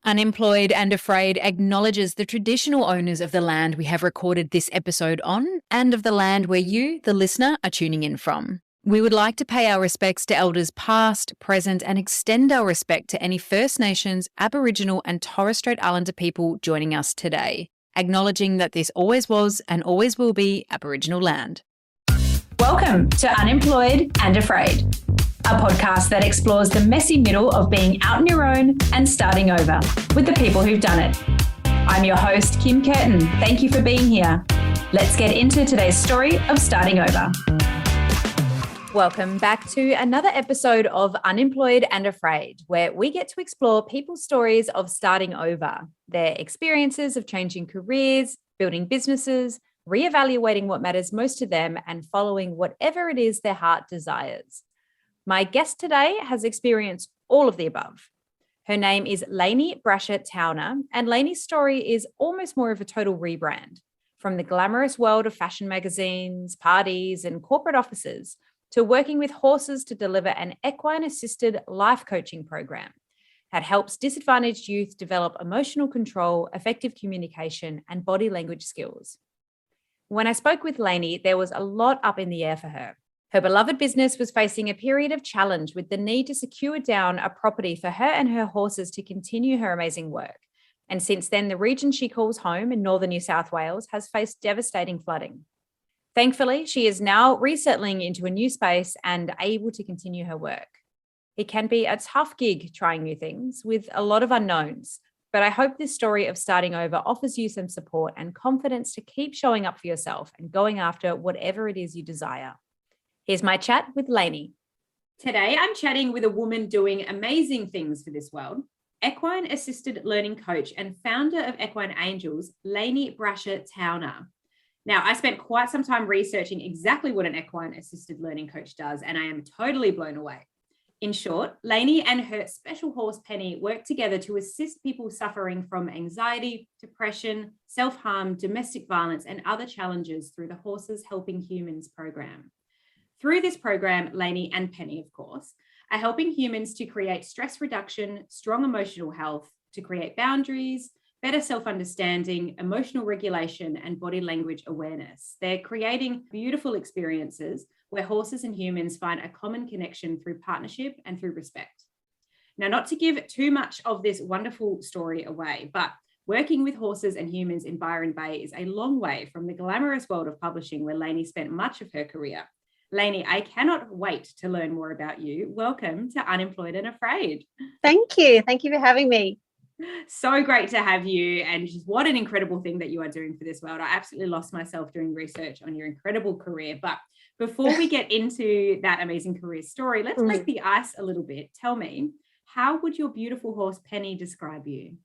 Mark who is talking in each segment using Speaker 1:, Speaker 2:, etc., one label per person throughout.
Speaker 1: Unemployed and Afraid acknowledges the traditional owners of the land we have recorded this episode on and of the land where you, the listener, are tuning in from. We would like to pay our respects to elders past, present, and extend our respect to any First Nations, Aboriginal, and Torres Strait Islander people joining us today, acknowledging that this always was and always will be Aboriginal land.
Speaker 2: Welcome to Unemployed and Afraid, a podcast that explores the messy middle of being out on your own and starting over with the people who've done it. I'm your host, Kim Curtin. Thank you for being here. Let's get into today's story of starting over. Welcome back to another episode of Unemployed and Afraid, where we get to explore people's stories of starting over, their experiences of changing careers, building businesses, reevaluating what matters most to them, and following whatever it is their heart desires. My guest today has experienced all of the above. Her name is Lainie Bracher Towner, and Lainie's story is almost more of a total rebrand. From the glamorous world of fashion magazines, parties, and corporate offices, to working with horses to deliver an equine assisted life coaching program that helps disadvantaged youth develop emotional control, effective communication, and body language skills. When I spoke with Lainie, there was a lot up in the air for her. Her beloved business was facing a period of challenge with the need to secure down a property for her and her horses to continue her amazing work. And since then, the region she calls home in northern New South Wales has faced devastating flooding. Thankfully, she is now resettling into a new space and able to continue her work. It can be a tough gig trying new things with a lot of unknowns, but I hope this story of starting over offers you some support and confidence to keep showing up for yourself and going after whatever it is you desire. Here's my chat with Lainie. Today, I'm chatting with a woman doing amazing things for this world, Equine Assisted Learning Coach and founder of Equine Angels, Lainie Bracher Towner. Now, I spent quite some time researching exactly what an Equine Assisted Learning Coach does, and I am totally blown away. In short, Lainie and her special horse, Penny, work together to assist people suffering from anxiety, depression, self-harm, domestic violence, and other challenges through the Horses Helping Humans program. Through this program, Lainie and Penny, of course, are helping humans to create stress reduction, strong emotional health, to create boundaries, better self-understanding, emotional regulation, and body language awareness. They're creating beautiful experiences where horses and humans find a common connection through partnership and through respect. Now, not to give too much of this wonderful story away, but working with horses and humans in Byron Bay is a long way from the glamorous world of publishing where Lainie spent much of her career. Lainie, I cannot wait to learn more about you. Welcome to Unemployed and Afraid.
Speaker 3: Thank you. Thank you for having me.
Speaker 2: So great to have you, and just what an incredible thing that you are doing for this world. I absolutely lost myself doing research on your incredible career. But before we get into that amazing career story, let's break the ice a little bit. Tell me, how would your beautiful horse Penny describe you?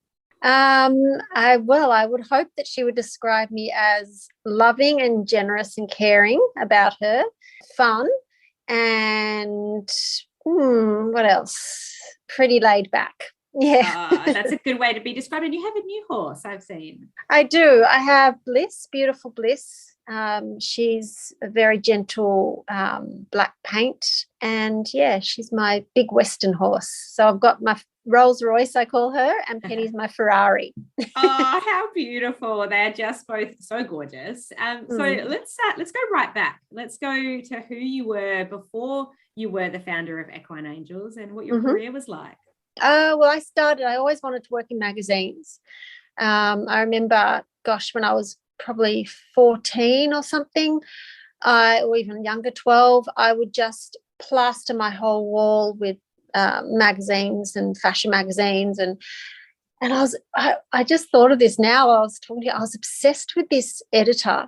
Speaker 3: I would hope that she would describe me as loving and generous and caring about her, fun, and what else? Pretty laid back. Yeah.
Speaker 2: That's a good way to be described. And you have a new horse, I've seen.
Speaker 3: I do. I have Bliss, beautiful Bliss. She's a very gentle black paint. And yeah, she's my big Western horse. So I've got my Rolls Royce, I call her, and Penny's my Ferrari.
Speaker 2: Oh, how beautiful. They're just both so gorgeous. So let's go right back. Let's go to who you were before you were the founder of Equine Angels and what your career was like.
Speaker 3: I always wanted to work in magazines. I remember, when I was probably 14 or something, or even younger, 12, I would just plaster my whole wall with magazines and fashion magazines. And I just thought of this now. I was obsessed with this editor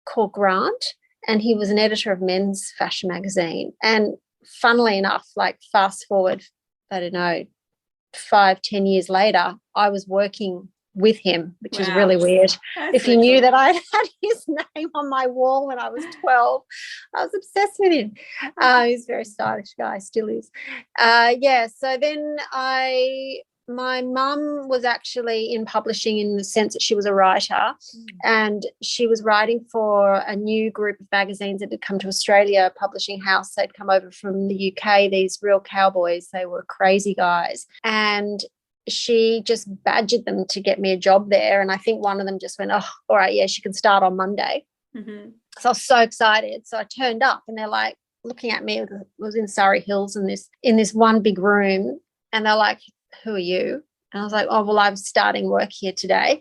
Speaker 3: called Grant, and he was an editor of men's fashion magazine. And funnily enough, like fast forward, I don't know, 5-10 years later, I was working with him, which is really weird. If you knew that I had his name on my wall when I was 12, I was obsessed with him. He's a very stylish guy, still is. So then my mum was actually in publishing in the sense that she was a writer, and she was writing for a new group of magazines that had come to Australia, a publishing house. They'd come over from the UK, these real cowboys. They were crazy guys. And she just badgered them to get me a job there. And I think one of them just went, oh, all right, yeah, she can start on Monday.
Speaker 2: Mm-hmm.
Speaker 3: So I was so excited. So I turned up and they're like looking at me. It was in Surrey Hills in this one big room. And they're like, who are you? And I was like, oh, well, I'm starting work here today.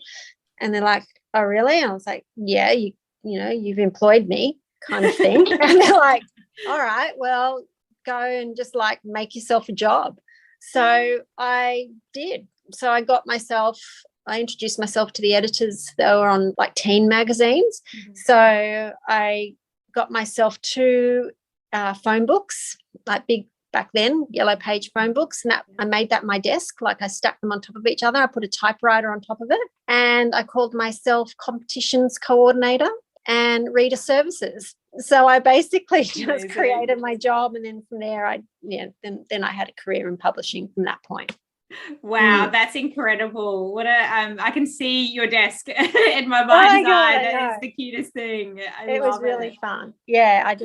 Speaker 3: And they're like, oh, really? And I was like, yeah, you've employed me kind of thing. And they're like, all right, well, go and just like make yourself a job. So I did. So I introduced myself to the editors. They were on like teen magazines. Mm-hmm. So I got myself 2 phone books, like big back then, yellow page phone books. And I made that my desk. Like I stacked them on top of each other. I put a typewriter on top of it. And I called myself competitions coordinator and reader services. So I basically just created my job. And then from there, then I had a career in publishing from that point.
Speaker 2: Wow, that's incredible. What I can see your desk in my mind's eye. That is the cutest thing.
Speaker 3: It was really fun. Yeah,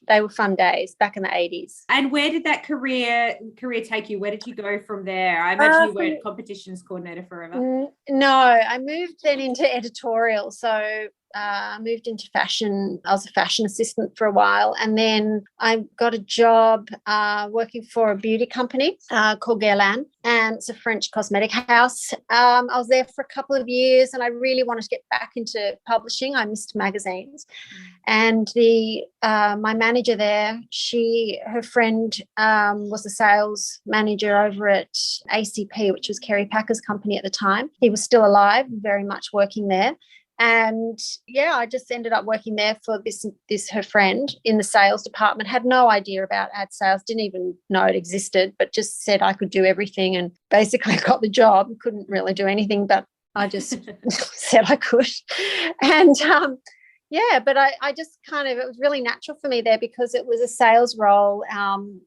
Speaker 3: they were fun days back in the 80s.
Speaker 2: And where did that career take you? Where did you go from there? I imagine you weren't competitions coordinator forever.
Speaker 3: No, I moved then into editorial. So I moved into fashion. I was a fashion assistant for a while. And then I got a job working for a beauty company called Guerlain. And it's a French cosmetic house. I was there for a couple of years and I really wanted to get back into publishing. I missed magazines. And my manager there, her friend was a sales manager over at ACP, which was Kerry Packer's company at the time. He was still alive, very much working there. And I just ended up working there for this her friend in the sales department. Had no idea about ad sales, didn't even know it existed, but just said I could do everything and basically got the job. Couldn't really do anything, but I just said I could. And but I just it was really natural for me there because it was a sales role.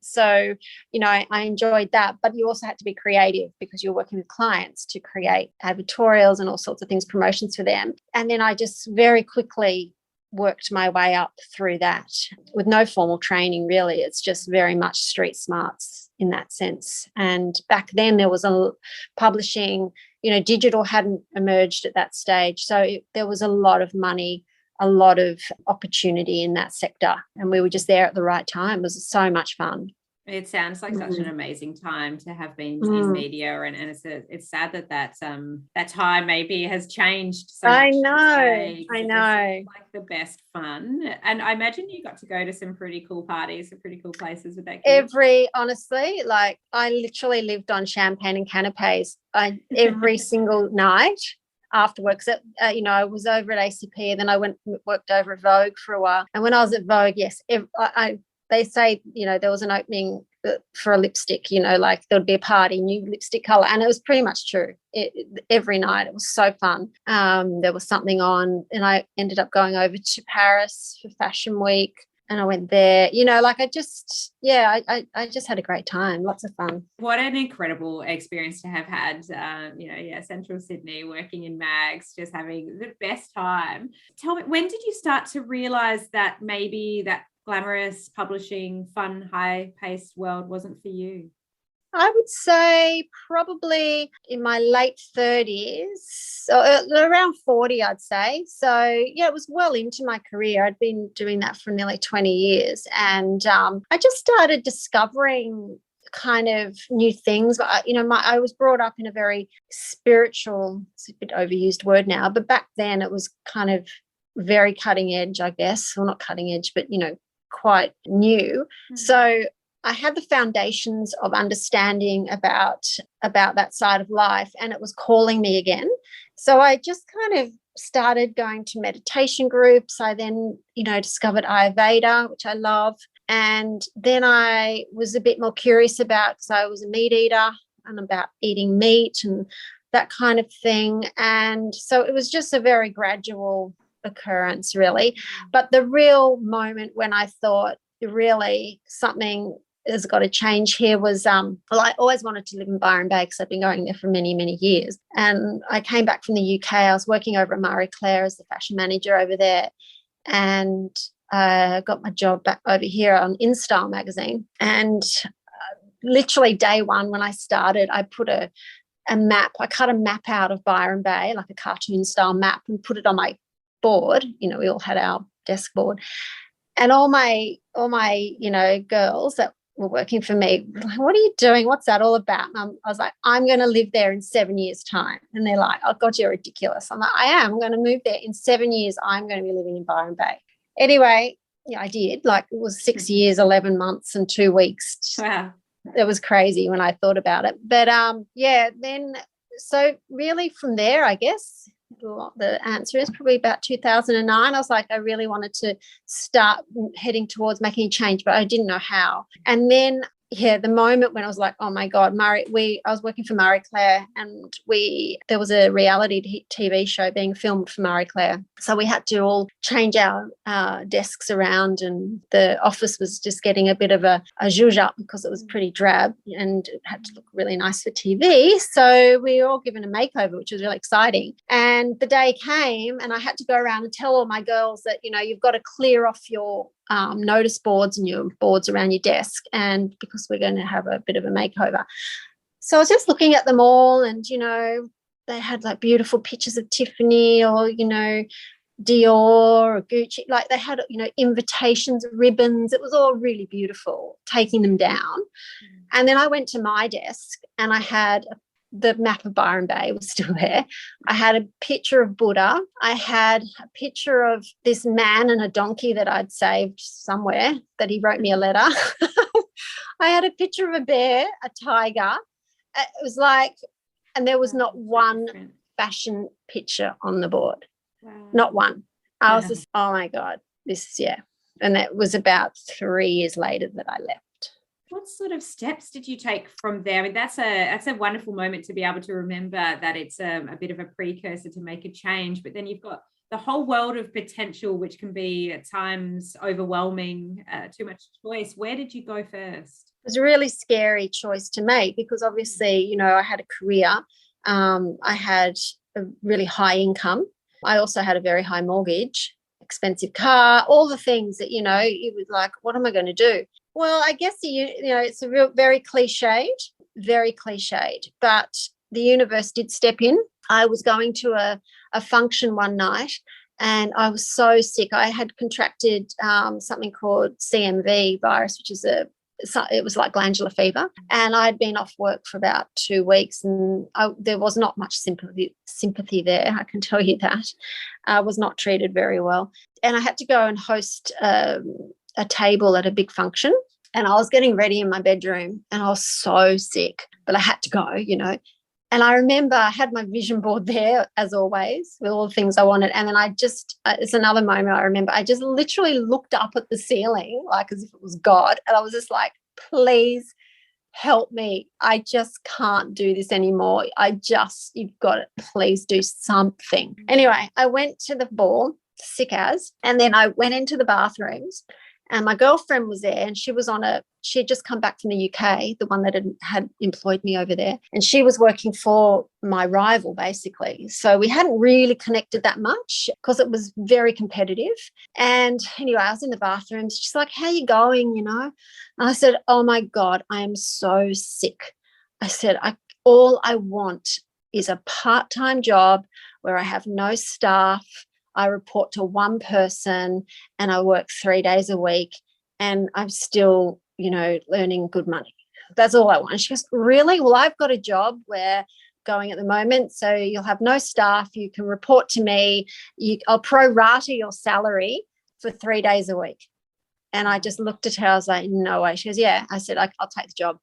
Speaker 3: So, I enjoyed that, but you also had to be creative because you're working with clients to create advertorials and all sorts of things, promotions for them. And then I just very quickly worked my way up through that with no formal training, really. It's just very much street smarts in that sense. And back then there was a publishing, digital hadn't emerged at that stage. So there was a lot of money, a lot of opportunity in that sector, and we were just there at the right time. It was so much fun.
Speaker 2: It sounds like such an amazing time to have been in media, and it's sad that time maybe has changed so much.
Speaker 3: I know.
Speaker 2: Like the best fun, and I imagine you got to go to some pretty cool parties, some pretty cool places with that kid.
Speaker 3: Honestly, like I literally lived on champagne and canapes every single night. Afterwards, I was over at ACP, and then I worked over at Vogue for a while. And when I was at Vogue, yes, they say, there was an opening for a lipstick, like there'd be a party, new lipstick color. And it was pretty much true. Every night. It was so fun. There was something on, and I ended up going over to Paris for Fashion Week. And I went there, I just had a great time. Lots of fun.
Speaker 2: What an incredible experience to have had, Central Sydney, working in mags, just having the best time. Tell me, when did you start to realise that maybe that glamorous publishing, fun, high-paced world wasn't for you?
Speaker 3: I would say probably in my late 30s, so around 40, I'd say. So, it was well into my career. I'd been doing that for nearly 20 years. And I just started discovering kind of new things. I was brought up in a very spiritual, it's a bit overused word now, but back then it was kind of very cutting edge, I guess. Well, not cutting edge, but, quite new. Mm-hmm. So I had the foundations of understanding about that side of life, and it was calling me again. So I just kind of started going to meditation groups. I then, discovered Ayurveda, which I love. And then I was a bit more curious because I was a meat eater and about eating meat and that kind of thing. And so it was just a very gradual occurrence, really. But the real moment when I thought really something has got to change here was I always wanted to live in Byron Bay because I've been going there for many, many years. And I came back from the UK. I was working over at Marie Claire as the fashion manager over there, and I got my job back over here on InStyle magazine. And literally day one when I started, I put a a map. I cut a map out of Byron Bay, like a cartoon style map, and put it on my board. You know, we all had our desk board. And all my, you know, girls that were working for me were like, what are you doing? What's that all about? And I was like, I'm going to live there in 7 years' time. And they're like, oh, God, you're ridiculous. I'm like, I am. I'm going to move there in 7 years. I'm going to be living in Byron Bay. Anyway, yeah, I did. Like, it was 6 years, 11 months and 2 weeks.
Speaker 2: Wow.
Speaker 3: It was crazy when I thought about it. But yeah, then so really from there, I guess the answer is probably about 2009. I was like, I really wanted to start heading towards making a change, but I didn't know how. And then, yeah, the moment when I was like, oh my God, I was working for Marie Claire, and there was a reality TV show being filmed for Marie Claire. So we had to all change our desks around, and the office was just getting a bit of a zhuzh up because it was pretty drab and it had to look really nice for TV. So we were all given a makeover, which was really exciting. And the day came and I had to go around and tell all my girls that, you know, you've got to clear off your notice boards and your boards around your desk, and because we're going to have a bit of a makeover. So I was just looking at them all, and, you know, they had like beautiful pictures of Tiffany or, you know, Dior or Gucci. Like they had, you know, invitations, ribbons. It was all really beautiful, taking them down. And then I went to my desk and I had the map of Byron Bay was still there. I had a picture of Buddha. I had a picture of this man and a donkey that I'd saved somewhere that he wrote me a letter. I had a picture of a bear, a tiger. It was like, and there was not one fashion picture on the board. Wow. Not one. I was just, oh my God, this is, yeah. And that was about 3 years later that I left.
Speaker 2: What sort of steps did you take from there? I mean, that's a wonderful moment to be able to remember that it's a bit of a precursor to make a change, but then you've got the whole world of potential, which can be at times overwhelming, too much choice. Where did you go first?
Speaker 3: It was a really scary choice to make because obviously, you know, I had a career. I had a really high income. I also had a very high mortgage, expensive car, all the things that, you know, it was like, what am I going to do? Well, I guess, you know, it's a real, very cliched, but the universe did step in. I was going to a function one night and I was so sick. I had contracted something called CMV virus, which is it was like glandular fever. And I'd been off work for about 2 weeks and there was not much sympathy there, I can tell you that. I was not treated very well. And I had to go and host a table at a big function, and I was getting ready in my bedroom and I was so sick, but I had to go, you know. And I remember I had my vision board there, as always, with all the things I wanted. And then I just, it's another moment I remember, I just literally looked up at the ceiling, like as if it was God. And I was just like, please help me. I just can't do this anymore. You've got to please do something. Anyway, I went to the ball, sick as, and then I went into the bathrooms. And my girlfriend was there and she had just come back from the UK, the one that had employed me over there. And she was working for my rival, basically. So we hadn't really connected that much because it was very competitive. And anyway, I was in the bathroom. She's like, how are you going, you know? And I said, oh my God, I am so sick. I said, all I want is a part-time job where I have no staff. I report to one person and I work 3 days a week and I'm still, you know, earning good money. That's all I want. And she goes, really? Well, I've got a job where going at the moment, so you'll have no staff. You can report to me. I'll pro rata your salary for 3 days a week. And I just looked at her. I was like, no way. She goes, yeah. I said, I'll take the job.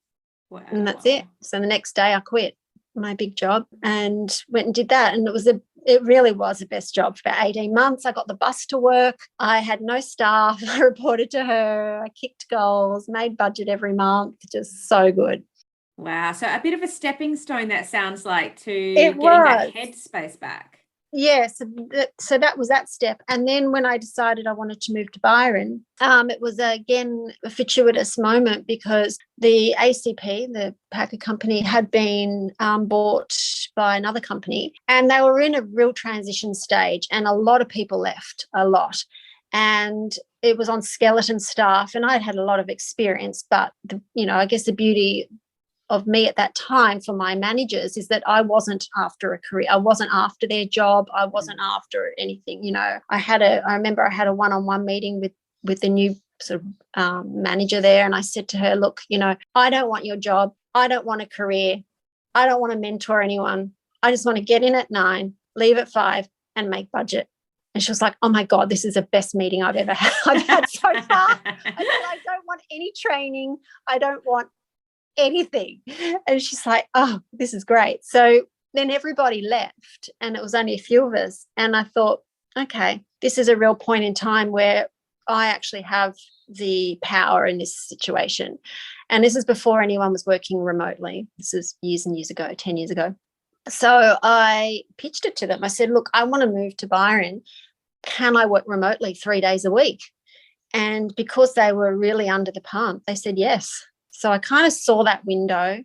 Speaker 3: Wow. And that's it. So the next day I quit my big job and went and did that. And it really was the best job for about 18 months. I got the bus to work. I had no staff. I reported to her. I kicked goals, made budget every month. Just so good.
Speaker 2: Wow. So a bit of a stepping stone, that sounds like, to getting that headspace back.
Speaker 3: Yes. So that was that step. And then when I decided I wanted to move to Byron, it was, again, a fortuitous moment because the ACP, the Packer company, had been bought by another company and they were in a real transition stage and a lot of people left, a lot. And it was on skeleton staff and I'd had a lot of experience, but, I guess the beauty of me at that time for my managers is that I wasn't after a career. I wasn't after their job. I wasn't after anything. You know, I remember I had a one-on-one meeting with the new sort of manager there, and I said to her, look, you know, I don't want your job. I don't want a career. I don't want to mentor anyone. I just want to get in at 9, leave at 5 and make budget. And she was like, oh my God, this is the best meeting I've ever had. I've had so far. I said, I don't want any training. I don't want anything. And she's like, oh, this is great. So then everybody left and it was only a few of us. And I thought, okay, this is a real point in time where I actually have the power in this situation. And this is before anyone was working remotely. This is years and years ago, 10 years ago. So I pitched it to them. I said, look, I want to move to Byron. Can I work remotely 3 days a week? And because they were really under the pump, they said yes. So I kind of saw that window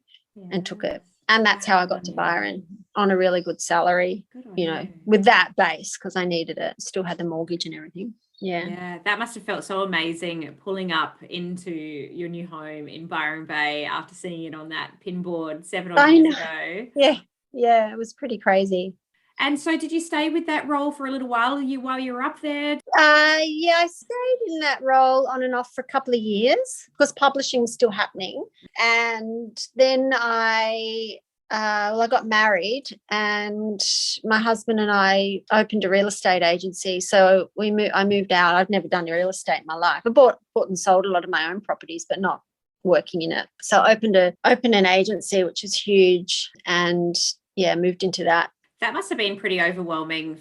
Speaker 3: and took it. And that's how I got to Byron, on a really good salary, you know, with that base, because I needed it. Still had the mortgage and everything. Yeah,
Speaker 4: that must have felt so amazing, pulling up into your new home in Byron Bay after seeing it on that pinboard 7 years ago.
Speaker 3: Yeah, it was pretty crazy.
Speaker 4: And so did you stay with that role for a little while you were up there?
Speaker 3: Yeah, I stayed in that role on and off for a couple of years because publishing was still happening. And then I got married, and my husband and I opened a real estate agency. So I moved out. I've never done real estate in my life. I bought and sold a lot of my own properties, but not working in it. So I opened an agency, which is huge, and moved into that.
Speaker 4: That must have been pretty overwhelming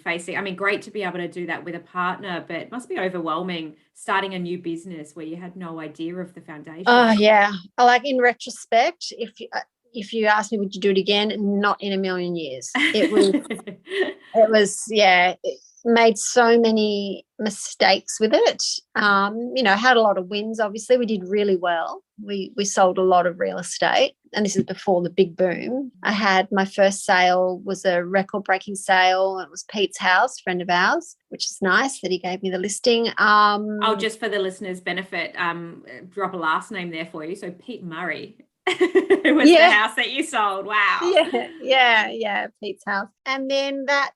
Speaker 4: great to be able to do that with a partner, but it must be overwhelming starting a new business where you had no idea of the foundation.
Speaker 3: Oh, yeah. Like, in retrospect, if you ask me, would you do it again? Not in a million years. It made so many mistakes with it. Had a lot of wins. Obviously, we did really well. We sold a lot of real estate, and this is before the big boom. I had my first sale was a record-breaking sale. It was Pete's house, friend of ours, which is nice that he gave me the listing.
Speaker 4: I'll just, for the listeners' benefit, drop a last name there for you. So Pete Murray was the house that you sold. Wow.
Speaker 3: Yeah, Pete's house. And then that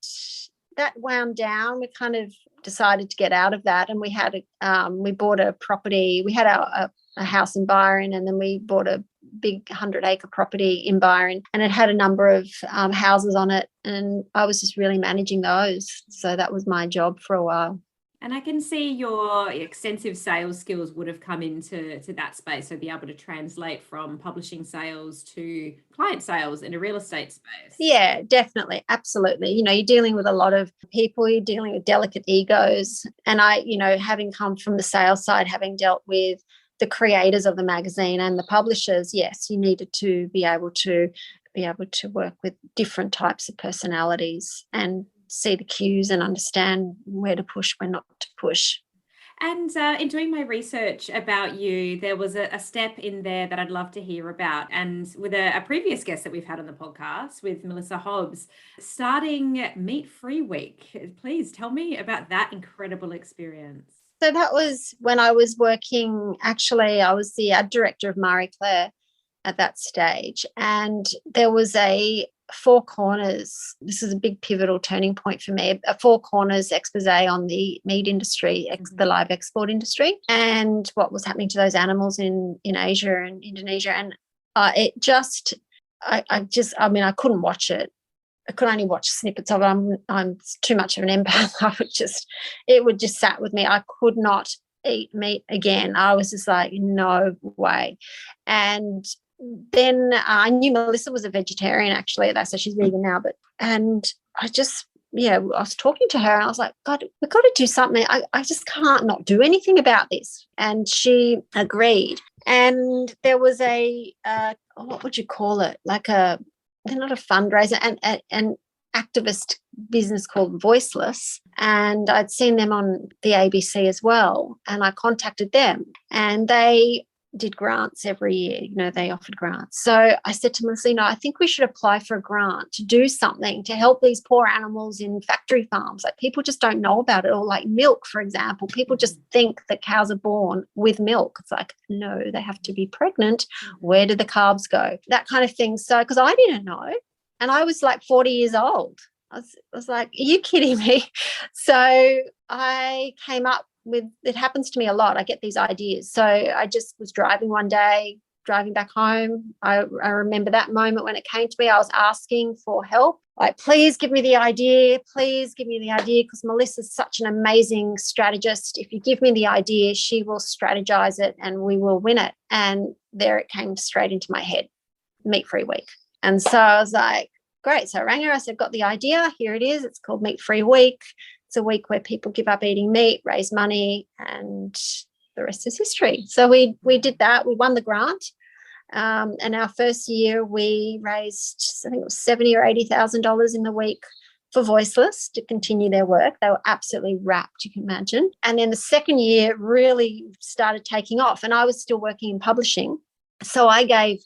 Speaker 3: wound down. We kind of decided to get out of that, and we bought a property. We had a house in Byron, and then we bought a big 100-acre property in Byron, and it had a number of houses on it, and I was just really managing those. So that was my job for a while.
Speaker 4: And I can see your extensive sales skills would have come into that space. So be able to translate from publishing sales to client sales in a real estate space.
Speaker 3: Yeah, definitely. Absolutely. You're dealing with a lot of people, you're dealing with delicate egos. And I, having come from the sales side, having dealt with the creators of the magazine and the publishers, yes, you needed to be able to work with different types of personalities and see the cues and understand where to push, when not to push.
Speaker 4: And in doing my research about you, there was a step in there that I'd love to hear about. And with a previous guest that we've had on the podcast with Melissa Hobbs, starting Meat Free Week. Please tell me about that incredible experience.
Speaker 3: So that was when I was working, actually, I was the ad director of Marie Claire at that stage. And there was a Four Corners, this is a big pivotal turning point for me, a Four Corners expose on the meat industry, the live export industry, and what was happening to those animals in Asia and Indonesia. And I couldn't watch it. I could only watch snippets of it. I'm too much of an empath. It would just sat with me. I could not eat meat again. I was just like, no way. And then I knew Melissa was a vegetarian, actually. So she's vegan now. And I was talking to her, and I was like, God, we've got to do something. I just can't not do anything about this. And she agreed. And there was what would you call it? They're not a fundraiser, an activist business called Voiceless. And I'd seen them on the ABC as well. And I contacted them, and they did grants every year. You know, they offered grants. So I said to Melissa, I think we should apply for a grant to do something to help these poor animals in factory farms. Like, people just don't know about it. Or like milk, for example. People just think that cows are born with milk. It's like, no, they have to be pregnant. Where do the carbs go? That kind of thing. So, because I didn't know. And I was like 40 years old. I was like, are you kidding me? So I came up with, it happens to me a lot. I get these ideas. So I just was driving one day, driving back home. I remember that moment when it came to me. I was asking for help. Like, please give me the idea. Please give me the idea, because Melissa's such an amazing strategist. If you give me the idea, she will strategize it and we will win it. And there it came straight into my head, Meat Free Week. And so I was like, great. So I rang her. I said, got the idea. Here it is. It's called Meat Free Week. It's a week where people give up eating meat, raise money, and the rest is history. So we did that. We won the grant. And our first year we raised, I think it was $70,000 or $80,000 in the week for Voiceless to continue their work. They were absolutely wrapped, you can imagine. And then the second year really started taking off, and I was still working in publishing. So I gave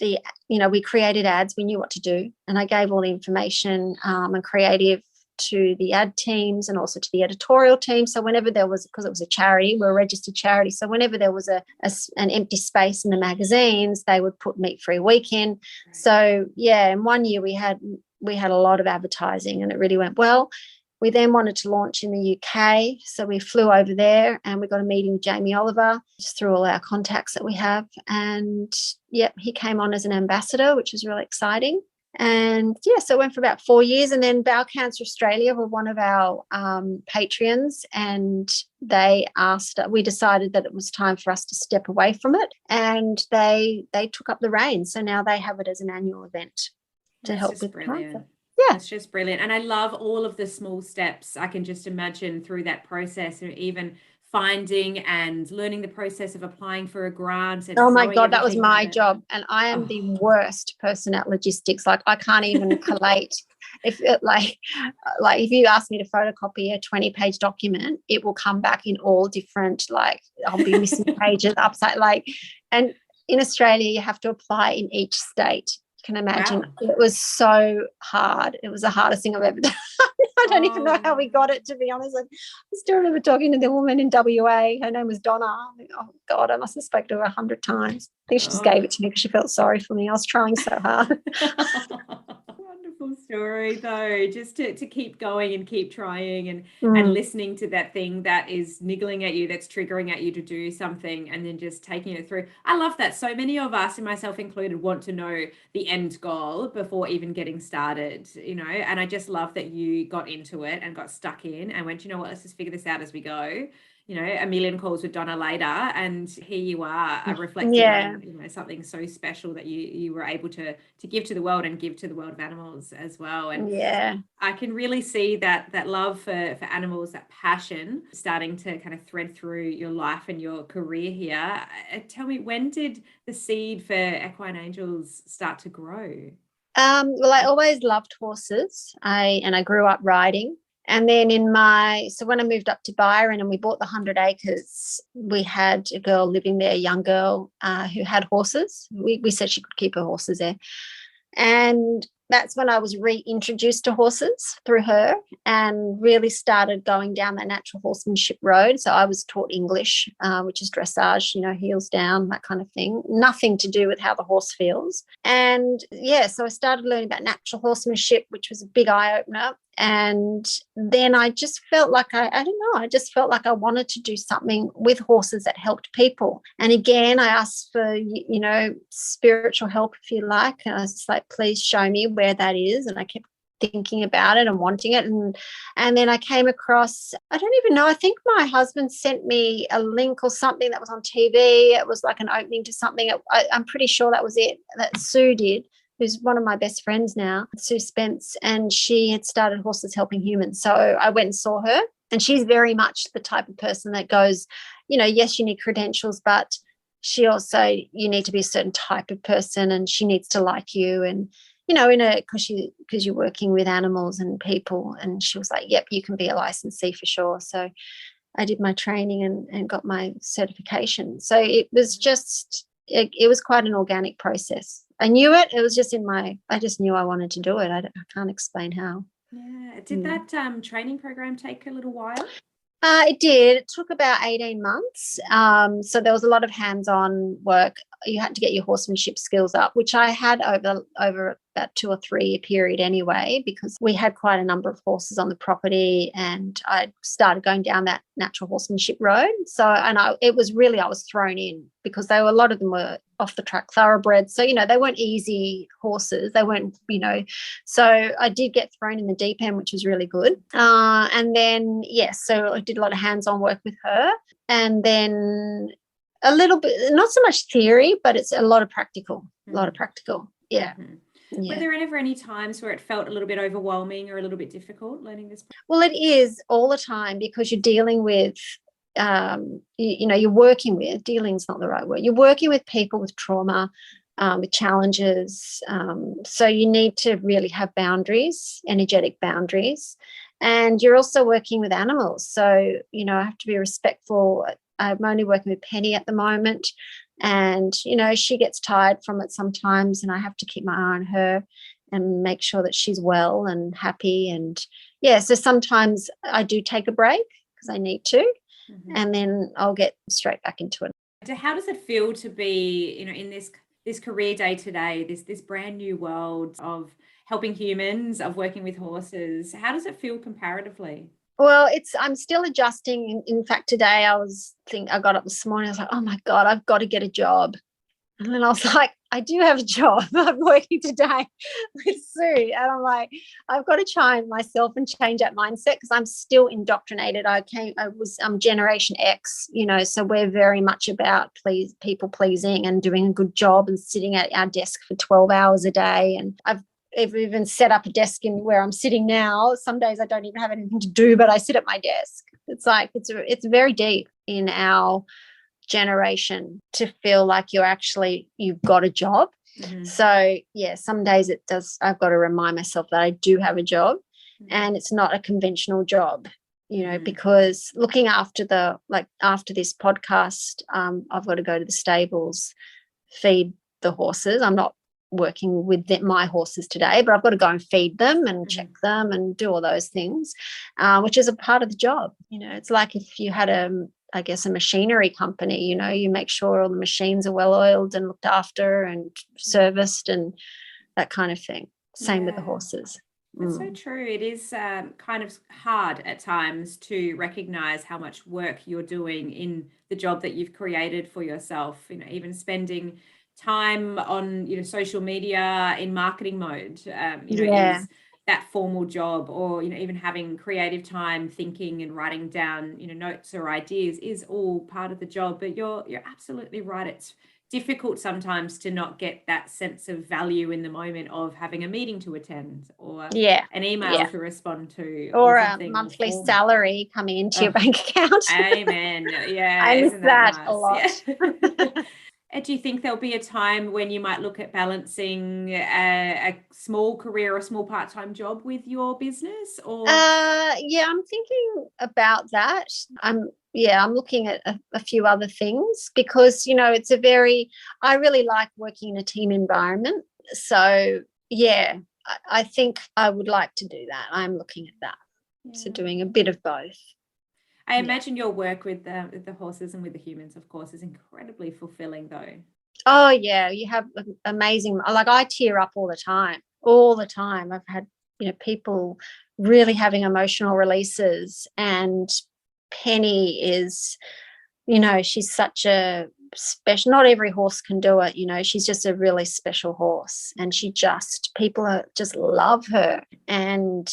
Speaker 3: we created ads, we knew what to do, and I gave all the information and creative to the ad teams and also to the editorial team. So whenever there was, because it was a charity, we're a registered charity, so whenever there was an empty space in the magazines, they would put Meat Free Week in. So yeah, in 1 year we had a lot of advertising and it really went well. We then wanted to launch in the UK, so we flew over there and we got a meeting with Jamie Oliver, just through all our contacts that we have. And he came on as an ambassador, which was really exciting. And so it went for about 4 years. And then Bowel Cancer Australia were one of our patrons, and we decided that it was time for us to step away from it, and they took up the reins. So now they have it as an annual event to help with cancer. Yeah,
Speaker 4: it's just brilliant. And I love all of the small steps. I can just imagine through that process, and even finding and learning the process of applying for a grant. And
Speaker 3: oh my God, that was my job. And I am the worst person at logistics. Like, I can't even collate. If you ask me to photocopy a 20-page document, it will come back in all different, like, I'll be missing pages, upside, like, and in Australia you have to apply in each state. Can imagine. Wow. It was so hard. It was the hardest thing I've ever done. I don't even know how we got it, to be honest. I still remember talking to the woman in WA. Her name was Donna. Oh God, I must have spoken to her 100 times. I think she just gave it to me because she felt sorry for me. I was trying so hard.
Speaker 4: Wonderful story, though, just to keep going and keep trying and listening to that thing that is niggling at you, that's triggering at you to do something, and then just taking it through. I love that. So many of us, and myself included, want to know the end goal before even getting started, and I just love that you got into it and got stuck in and went, let's just figure this out as we go. A million calls with Donna later, and here you are, reflecting on something so special that you were able to give to the world and give to the world of animals as well. And I can really see that love for animals, that passion starting to kind of thread through your life and your career here. Tell me, when did the seed for Equine Angels start to grow?
Speaker 3: Well, I always loved horses. I grew up riding. And then when I moved up to Byron and we bought the 100 acres, we had a girl living there, a young girl who had horses. We said she could keep her horses there. And that's when I was reintroduced to horses through her and really started going down that natural horsemanship road. So I was taught English, which is dressage, heels down, that kind of thing. Nothing to do with how the horse feels. And so I started learning about natural horsemanship, which was a big eye-opener. And then I just felt like I just felt like I wanted to do something with horses that helped people. And again, I asked for, spiritual help, if you like. And I was just like, please show me where that is. And I kept thinking about it and wanting it. And then I came across, I don't even know, I think my husband sent me a link or something that was on TV. It was like an opening to something. I'm pretty sure that was it, that Sue did, who's one of my best friends now, Sue Spence, and she had started Horses Helping Humans. So I went and saw her, and she's very much the type of person that goes, yes, you need credentials, but she also, you need to be a certain type of person, and she needs to like you, and, because you're working with animals and people. And she was like, yep, you can be a licensee for sure. So I did my training and got my certification. So it was just, it was quite an organic process. I knew it. It was just I just knew I wanted to do it. I can't explain how.
Speaker 4: Yeah. Did that training program take a little while?
Speaker 3: It did. It took about 18 months. So there was a lot of hands-on work. You had to get your horsemanship skills up, which I had over about 2 or 3 year period anyway, because we had quite a number of horses on the property, and I started going down that natural horsemanship road. So, I was thrown in because a lot of them were off the track thoroughbreds. So, they weren't easy horses. They weren't, so I did get thrown in the deep end, which was really good. And then, so I did a lot of hands-on work with her, and then a little bit, not so much theory, but it's a lot of practical, Yeah.
Speaker 4: Mm-hmm. Yeah. Were there ever any times where it felt a little bit overwhelming or a little bit difficult learning this?
Speaker 3: Well, it is all the time, because you're dealing with, you're working with, dealing's not the right word. You're working with people with trauma, with challenges. So you need to really have boundaries, energetic boundaries. And you're also working with animals. So, I have to be respectful. I'm only working with Penny at the moment. And, she gets tired from it sometimes, and I have to keep my eye on her and make sure that she's well and happy. And so sometimes I do take a break because I need to, and then I'll get straight back into it.
Speaker 4: So how does it feel to be, in this career day to day, this brand new world of helping humans, of working with horses? How does it feel comparatively?
Speaker 3: Well, I'm still adjusting. In fact, today I got up this morning, I was like, oh my God, I've got to get a job. And then I was like, I do have a job. I'm working today with Sue. And I'm like, I've got to try myself and change that mindset, because I'm still indoctrinated. I'm Generation X, so we're very much about people pleasing and doing a good job and sitting at our desk for 12 hours a day. And I've even set up a desk in where I'm sitting now. Some days I don't even have anything to do, but I sit at my desk. It's like, it's very deep in our generation to feel like you've got a job. So some days I've got to remind myself that I do have a job, and it's not a conventional job, because looking after after this podcast, I've got to go to the stables, feed the horses. I'm not working with my horses today, but I've got to go and feed them and check them and do all those things, which is a part of the job. It's like if you had a machinery company, you make sure all the machines are well oiled and looked after and serviced and that kind of thing. Same with the horses.
Speaker 4: That's so true. It is kind of hard at times to recognize how much work you're doing in the job that you've created for yourself, even spending time on social media in marketing mode, is that formal job, or even having creative time, thinking and writing down notes or ideas is all part of the job. But you're absolutely right. It's difficult sometimes to not get that sense of value in the moment of having a meeting to attend, or an email to respond to,
Speaker 3: or a monthly salary coming into your bank account.
Speaker 4: Amen.
Speaker 3: I miss that nice? A lot.
Speaker 4: Yeah. Do you think there'll be a time when you might look at balancing a small career or a small part-time job with your business? Or
Speaker 3: I'm thinking about that. I'm looking at a few other things, because I really like working in a team environment. So I think I would like to do that. I'm looking at that. So doing a bit of both.
Speaker 4: I imagine your work with the horses and with the humans, of course, is incredibly fulfilling, though.
Speaker 3: Oh, yeah. You have amazing, I tear up all the time. I've had, people really having emotional releases, and Penny is, she's such a special, not every horse can do it. She's just a really special horse, and people just love her, and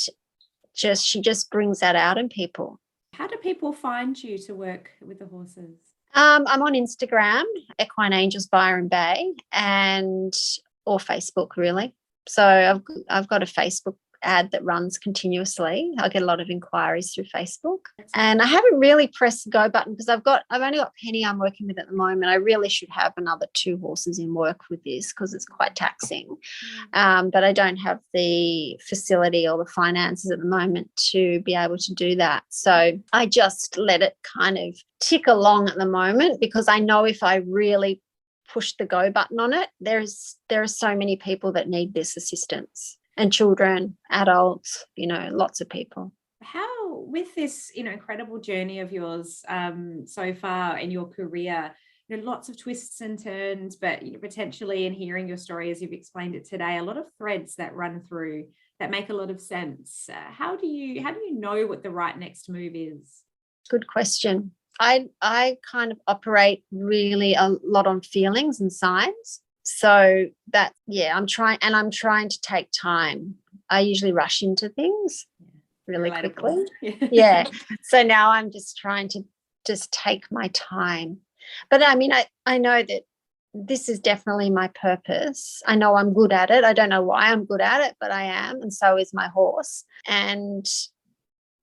Speaker 3: she just brings that out in people.
Speaker 4: How do people find you to work with the horses?
Speaker 3: I'm on Instagram, Equine Angels Byron Bay, or Facebook, really. So I've got a Facebook ad that runs continuously. I get a lot of inquiries through Facebook, and I haven't really pressed the go button because I've only got Penny I'm working with at the moment. I really should have another 2 horses in work with this because it's quite taxing. But I don't have the facility or the finances at the moment to be able to do that. So I just let it kind of tick along at the moment, because I know if I really push the go button on it, there are so many people that need this assistance, and children, adults, lots of people.
Speaker 4: How, with this incredible journey of yours so far in your career, lots of twists and turns, but potentially, in hearing your story as you've explained it today, a lot of threads that run through that make a lot of sense. How do you know what the right next move is? Good
Speaker 3: question. I kind of operate really a lot on feelings and signs. So that, I'm trying to take time. I usually rush into things really quickly. Yeah. So now I'm just trying to just take my time. But I mean, I know that this is definitely my purpose. I know I'm good at it. I don't know why I'm good at it, but I am. And so is my horse. And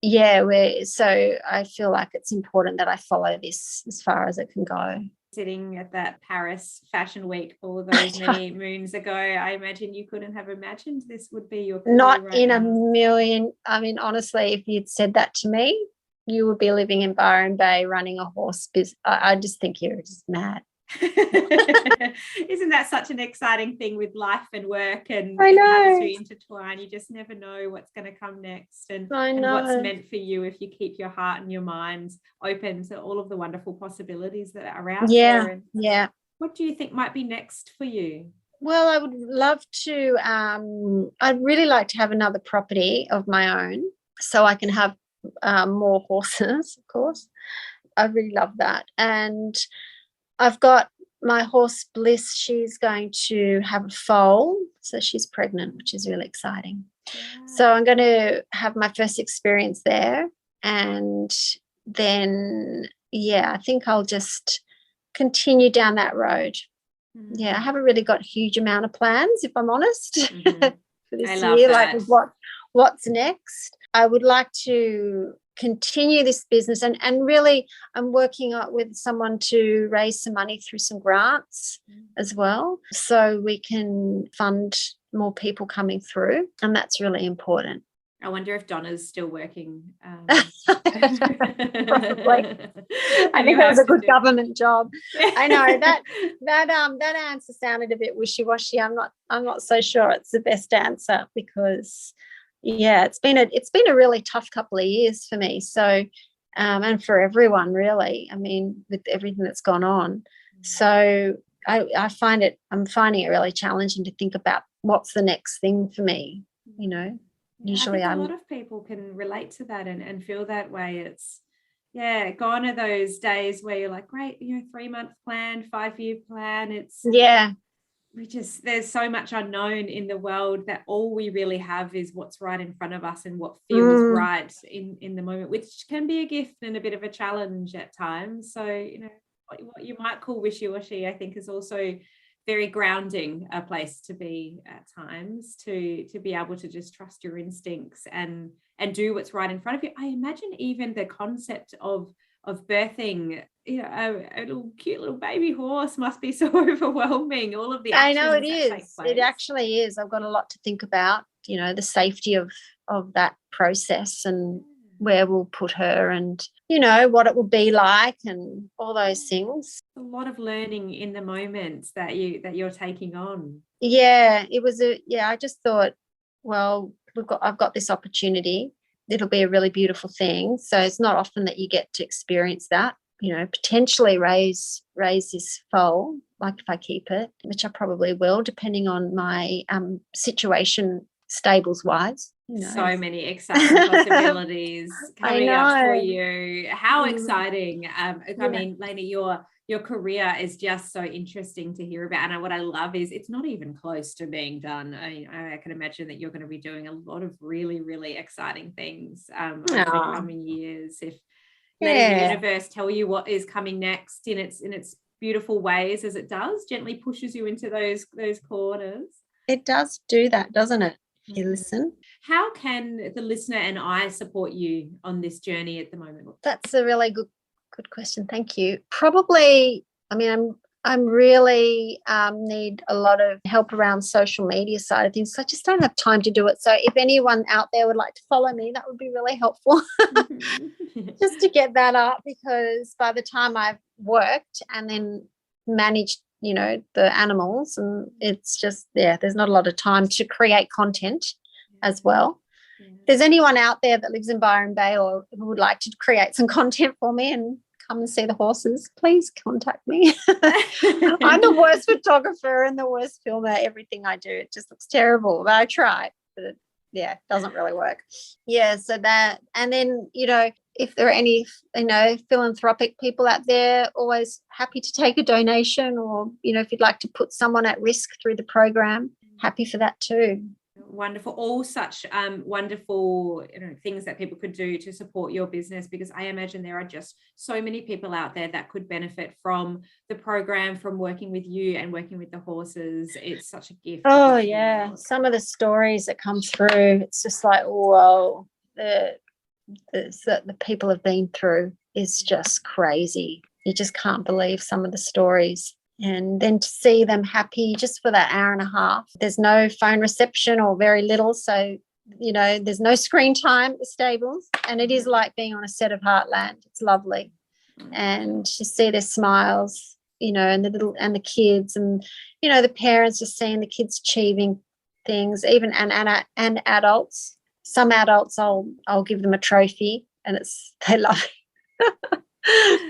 Speaker 3: so I feel like it's important that I follow this as far as it can go.
Speaker 4: Sitting at that Paris Fashion Week all those many moons ago, I imagine you couldn't have imagined this would be your career.
Speaker 3: Not right in now. A million. I mean, honestly, if you'd said that to me, you would be living in Byron Bay running a horse business. I just think you're just mad.
Speaker 4: Isn't that such an exciting thing with life and work, and
Speaker 3: I know
Speaker 4: how to intertwine? You just never know what's going to come next, and what's meant for you if you keep your heart and your mind open to all of the wonderful possibilities that are out there. And what do you think might be next for you?
Speaker 3: Well, I would love to I'd really like to have another property of my own so I can have more horses, of course. I really love that. And I've got my horse Bliss. She's going to have a foal, so she's pregnant, which is really exciting. Yeah. So I'm going to have my first experience there, and then I think I'll just continue down that road. I haven't really got a huge amount of plans, if I'm honest, for this year. That. Like what's next? I would like to continue this business, and really I'm working with someone to raise some money through some grants as well, so we can fund more people coming through, and that's really important.
Speaker 4: I wonder if Donna's still working.
Speaker 3: Probably. I think that was a good government job. I know that answer sounded a bit wishy-washy. I'm not so sure it's the best answer, because it's been a really tough couple of years for me. So and for everyone, really. I mean, with everything that's gone on. So I'm finding it really challenging to think about what's the next thing for me, Usually
Speaker 4: I think a lot of people can relate to that and feel that way. It's gone are those days where you're like, great, 3-month plan, 5-year plan. It's there's so much unknown in the world that all we really have is what's right in front of us and what feels right in the moment, which can be a gift and a bit of a challenge at times. So what you might call wishy-washy, I think, is also very grounding a place to be at times, to be able to just trust your instincts and do what's right in front of you. I imagine even the concept of birthing a little cute little baby horse must be so overwhelming. All of the actions
Speaker 3: I know it is. It actually is. I've got a lot to think about, the safety of that process, and where we'll put her, and what it will be like, and all those things.
Speaker 4: A lot of learning in the moment that you're taking on.
Speaker 3: It was I just thought, well, I've got this opportunity. It'll be a really beautiful thing. So it's not often that you get to experience that, potentially raise this foal, like if I keep it, which I probably will, depending on my situation, stables wise.
Speaker 4: So many exciting possibilities coming up for you. How exciting. I mean, Lainie, your career is just so interesting to hear about. And what I love is it's not even close to being done. I can imagine that you're going to be doing a lot of really, really exciting things over the coming years. If letting the universe tell you what is coming next in its beautiful ways, as it does, gently pushes you into those corners.
Speaker 3: It does do that, doesn't it? if you listen.
Speaker 4: How can the listener and I support you on this journey at the moment?
Speaker 3: That's a really good question. Thank you. Probably, I mean, I'm really need a lot of help around social media side of things. So I just don't have time to do it. So if anyone out there would like to follow me, that would be really helpful. Just to get that up, because by the time I've worked and then managed, the animals, and it's just, there's not a lot of time to create content as well. If there's anyone out there that lives in Byron Bay or who would like to create some content for me and come and see the horses, please contact me. I'm the worst photographer and the worst filmer. Everything I do, it just looks terrible, but I try. But it doesn't really work. So that, and then, if there are any, philanthropic people out there, always happy to take a donation, or, if you'd like to put someone at risk through the program, happy for that too.
Speaker 4: Wonderful. All such wonderful things that people could do to support your business, because I imagine there are just so many people out there that could benefit from the program, from working with you and working with the horses. It's such a gift.
Speaker 3: Oh yeah, some of the stories that come through, it's just like, whoa, the people have been through is just crazy. You just can't believe some of the stories. And then to see them happy just for that hour and a half. There's no phone reception, or very little. So, there's no screen time at the stables. And it is like being on a set of Heartland. It's lovely. And to see their smiles, and the kids, and, the parents just seeing the kids achieving things, even and adults. Some adults, I'll give them a trophy, and they love it.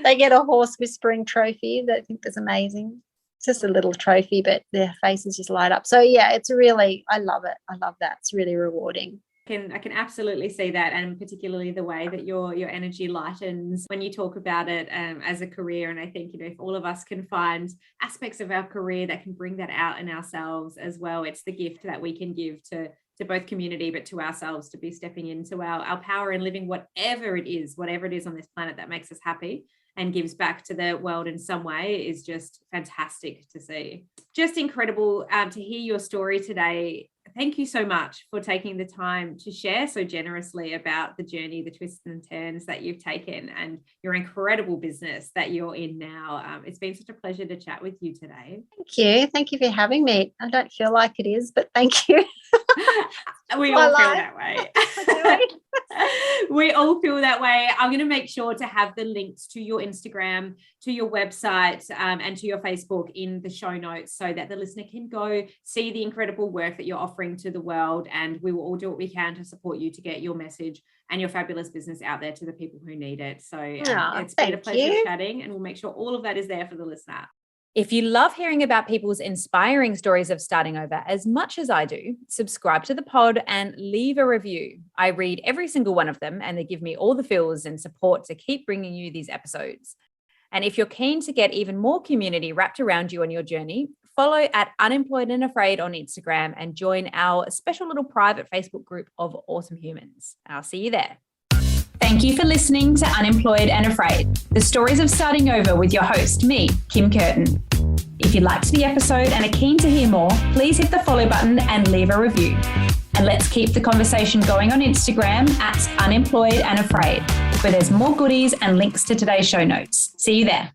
Speaker 3: They get a horse whispering trophy that I think is amazing. It's just a little trophy, but their faces just light up. So it's really, I love it. I love that. It's really rewarding.
Speaker 4: I can absolutely see that, and particularly the way that your energy lightens when you talk about it as a career. And I think, if all of us can find aspects of our career that can bring that out in ourselves as well, it's the gift that we can give to both community, but to ourselves, to be stepping into our power and living whatever it is on this planet that makes us happy and gives back to the world in some way, is just fantastic to see. Just incredible to hear your story today. Thank you so much for taking the time to share so generously about the journey, the twists and turns that you've taken, and your incredible business that you're in now. It's been such a pleasure to chat with you today.
Speaker 3: Thank you. Thank you for having me. I don't feel like it is, but thank you.
Speaker 4: We all feel that way. We all feel that way. I'm going to make sure to have the links to your Instagram, to your website, and to your Facebook in the show notes, so that the listener can go see the incredible work that you're offering to the world. And we will all do what we can to support you to get your message and your fabulous business out there to the people who need it. So it's been a pleasure chatting, and we'll make sure all of that is there for the listener.
Speaker 1: If you love hearing about people's inspiring stories of starting over as much as I do, subscribe to the pod and leave a review. I read every single one of them, and they give me all the feels and support to keep bringing you these episodes. And if you're keen to get even more community wrapped around you on your journey, follow at Unemployed and Afraid on Instagram and join our special little private Facebook group of awesome humans. I'll see you there. Thank you for listening to Unemployed and Afraid, the stories of starting over with your host, me, Kim Curtin. If you liked the episode and are keen to hear more, please hit the follow button and leave a review. And let's keep the conversation going on Instagram at Unemployed and Afraid, where there's more goodies and links to today's show notes. See you there.